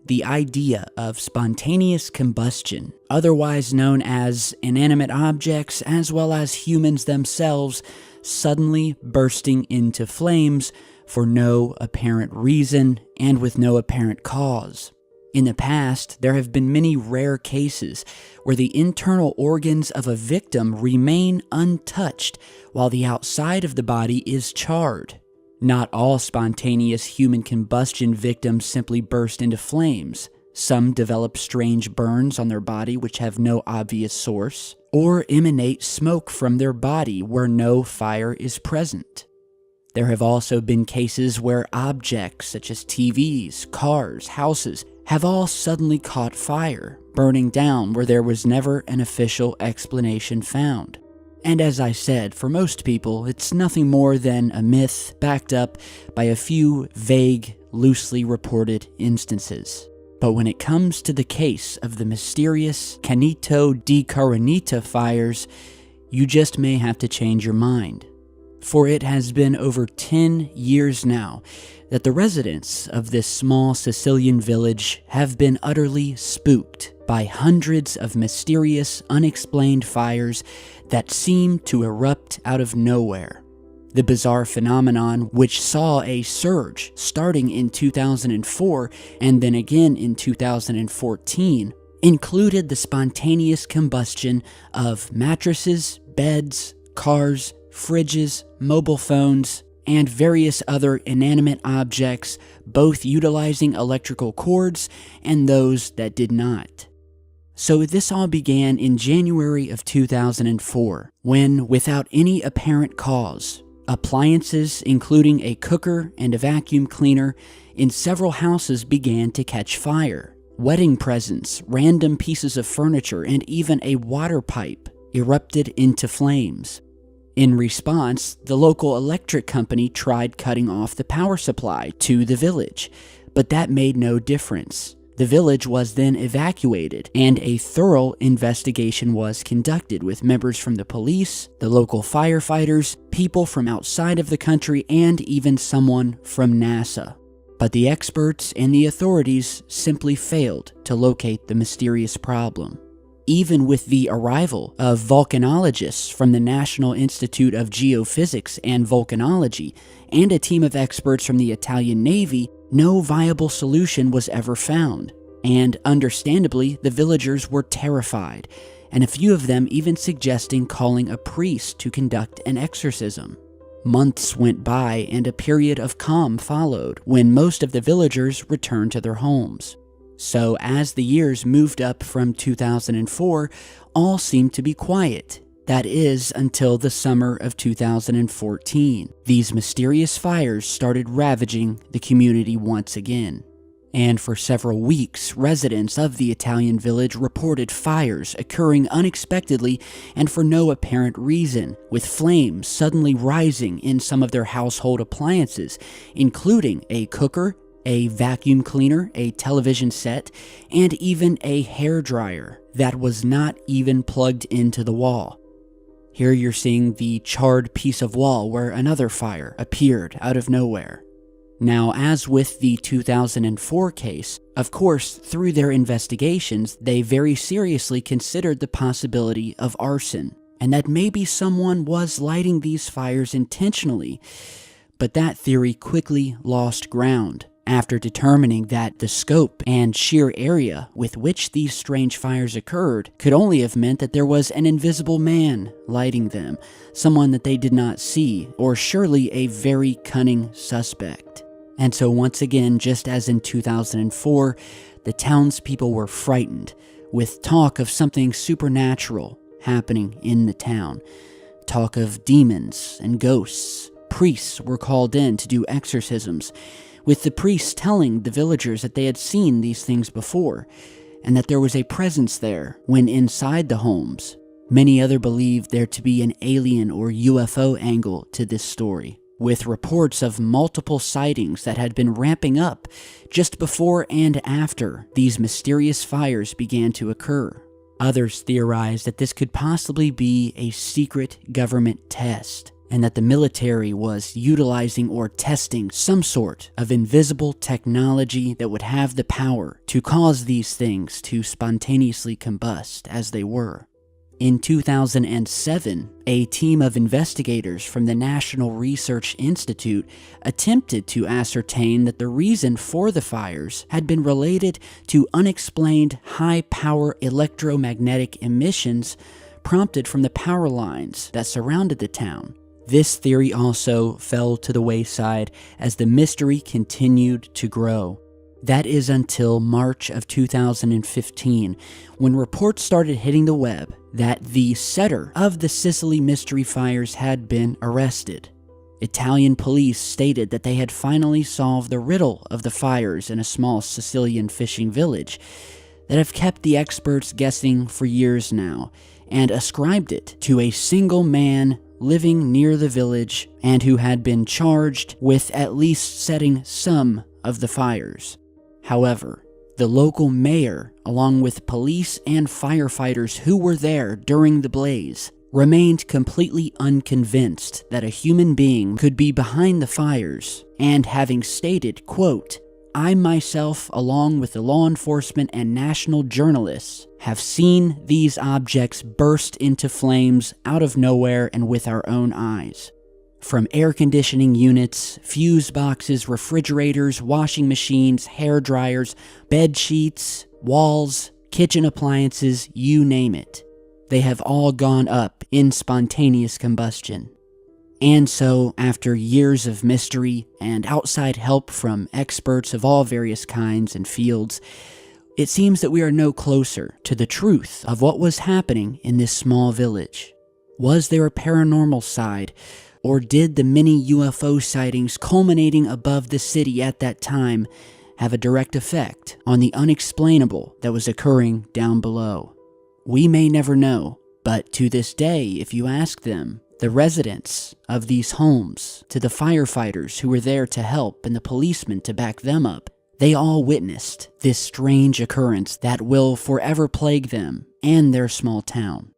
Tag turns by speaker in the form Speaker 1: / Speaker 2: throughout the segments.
Speaker 1: The idea of spontaneous combustion, otherwise known as inanimate objects as well as humans themselves, suddenly bursting into flames for no apparent reason and with no apparent cause. In the past, there have been many rare cases where the internal organs of a victim remain untouched while the outside of the body is charred. Not all spontaneous human combustion victims simply burst into flames. Some develop strange burns on their body which have no obvious source, or emanate smoke from their body where no fire is present. There have also been cases where objects such as TVs, cars, houses have all suddenly caught fire, burning down where there was never an official explanation found. And as I said, for most people, it's nothing more than a myth backed up by a few vague, loosely reported instances. But when it comes to the case of the mysterious Canneto di Caronia fires, you just may have to change your mind. For it has been over 10 years now that the residents of this small Sicilian village have been utterly spooked by hundreds of mysterious, unexplained fires that seem to erupt out of nowhere. The bizarre phenomenon, which saw a surge starting in 2004 and then again in 2014, included the spontaneous combustion of mattresses, beds, cars, fridges, mobile phones, and various other inanimate objects, both utilizing electrical cords and those that did not. So this all began in January of 2004, when, without any apparent cause, appliances, including a cooker and a vacuum cleaner, in several houses began to catch fire. Wedding presents, random pieces of furniture, and even a water pipe erupted into flames. In response, the local electric company tried cutting off the power supply to the village, but that made no difference. The village was then evacuated, and a thorough investigation was conducted with members from the police, the local firefighters, people from outside of the country, and even someone from NASA. But the experts and the authorities simply failed to locate the mysterious problem. Even with the arrival of volcanologists from the National Institute of Geophysics and Volcanology and a team of experts from the Italian Navy, no viable solution was ever found. And understandably, the villagers were terrified, and a few of them even suggesting calling a priest to conduct an exorcism. Months went by and a period of calm followed when most of the villagers returned to their homes. So as the years moved up from 2004, all seemed to be quiet. That is, until the summer of 2014. These mysterious fires started ravaging the community once again. And for several weeks, residents of the Italian village reported fires occurring unexpectedly and for no apparent reason, with flames suddenly rising in some of their household appliances, including a cooker, a vacuum cleaner, a television set, and even a hairdryer that was not even plugged into the wall. Here you're seeing the charred piece of wall where another fire appeared out of nowhere. Now, as with the 2004 case, of course, through their investigations, they very seriously considered the possibility of arson, and that maybe someone was lighting these fires intentionally. But that theory quickly lost ground after determining that the scope and sheer area with which these strange fires occurred could only have meant that there was an invisible man lighting them, someone that they did not see, or surely a very cunning suspect. And so once again, just as in 2004, the townspeople were frightened, with talk of something supernatural happening in the town. Talk of demons and ghosts. Priests were called in to do exorcisms, with the priests telling the villagers that they had seen these things before, and that there was a presence there when inside the homes. Many others believed there to be an alien or UFO angle to this story, with reports of multiple sightings that had been ramping up just before and after these mysterious fires began to occur. Others theorized that this could possibly be a secret government test, and that the military was utilizing or testing some sort of invisible technology that would have the power to cause these things to spontaneously combust as they were. In 2007, a team of investigators from the National Research Institute attempted to ascertain that the reason for the fires had been related to unexplained high-power electromagnetic emissions prompted from the power lines that surrounded the town. This theory also fell to the wayside as the mystery continued to grow. That is until March of 2015, when reports started hitting the web that the setter of the Sicily mystery fires had been arrested. Italian police stated that they had finally solved the riddle of the fires in a small Sicilian fishing village that have kept the experts guessing for years now, and ascribed it to a single man living near the village and who had been charged with at least setting some of the fires. However, the local mayor, along with police and firefighters who were there during the blaze, remained completely unconvinced that a human being could be behind the fires, and having stated, quote, "I myself, along with the law enforcement and national journalists, have seen these objects burst into flames out of nowhere and with our own eyes. From air conditioning units, fuse boxes, refrigerators, washing machines, hair dryers, bed sheets, walls, kitchen appliances, you name it. They have all gone up in spontaneous combustion." And so, after years of mystery and outside help from experts of all various kinds and fields, it seems that we are no closer to the truth of what was happening in this small village. Was there a paranormal side, or did the many UFO sightings culminating above the city at that time have a direct effect on the unexplainable that was occurring down below? We may never know, but to this day, if you ask them, the residents of these homes, to the firefighters who were there to help and the policemen to back them up, they all witnessed this strange occurrence that will forever plague them and their small town.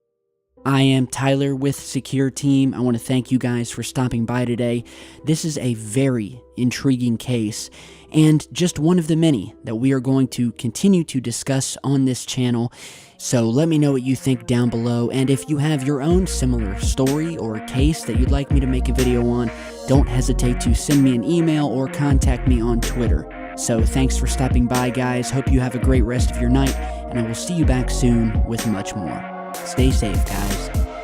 Speaker 1: I am Tyler with Secure Team. I want to thank you guys for stopping by today. This is a very intriguing case, and just one of the many that we are going to continue to discuss on this channel. So let me know what you think down below, and if you have your own similar story or case that you'd like me to make a video on, don't hesitate to send me an email or contact me on Twitter. So thanks for stopping by, guys. Hope you have a great rest of your night, and I will see you back soon with much more. Stay safe, guys.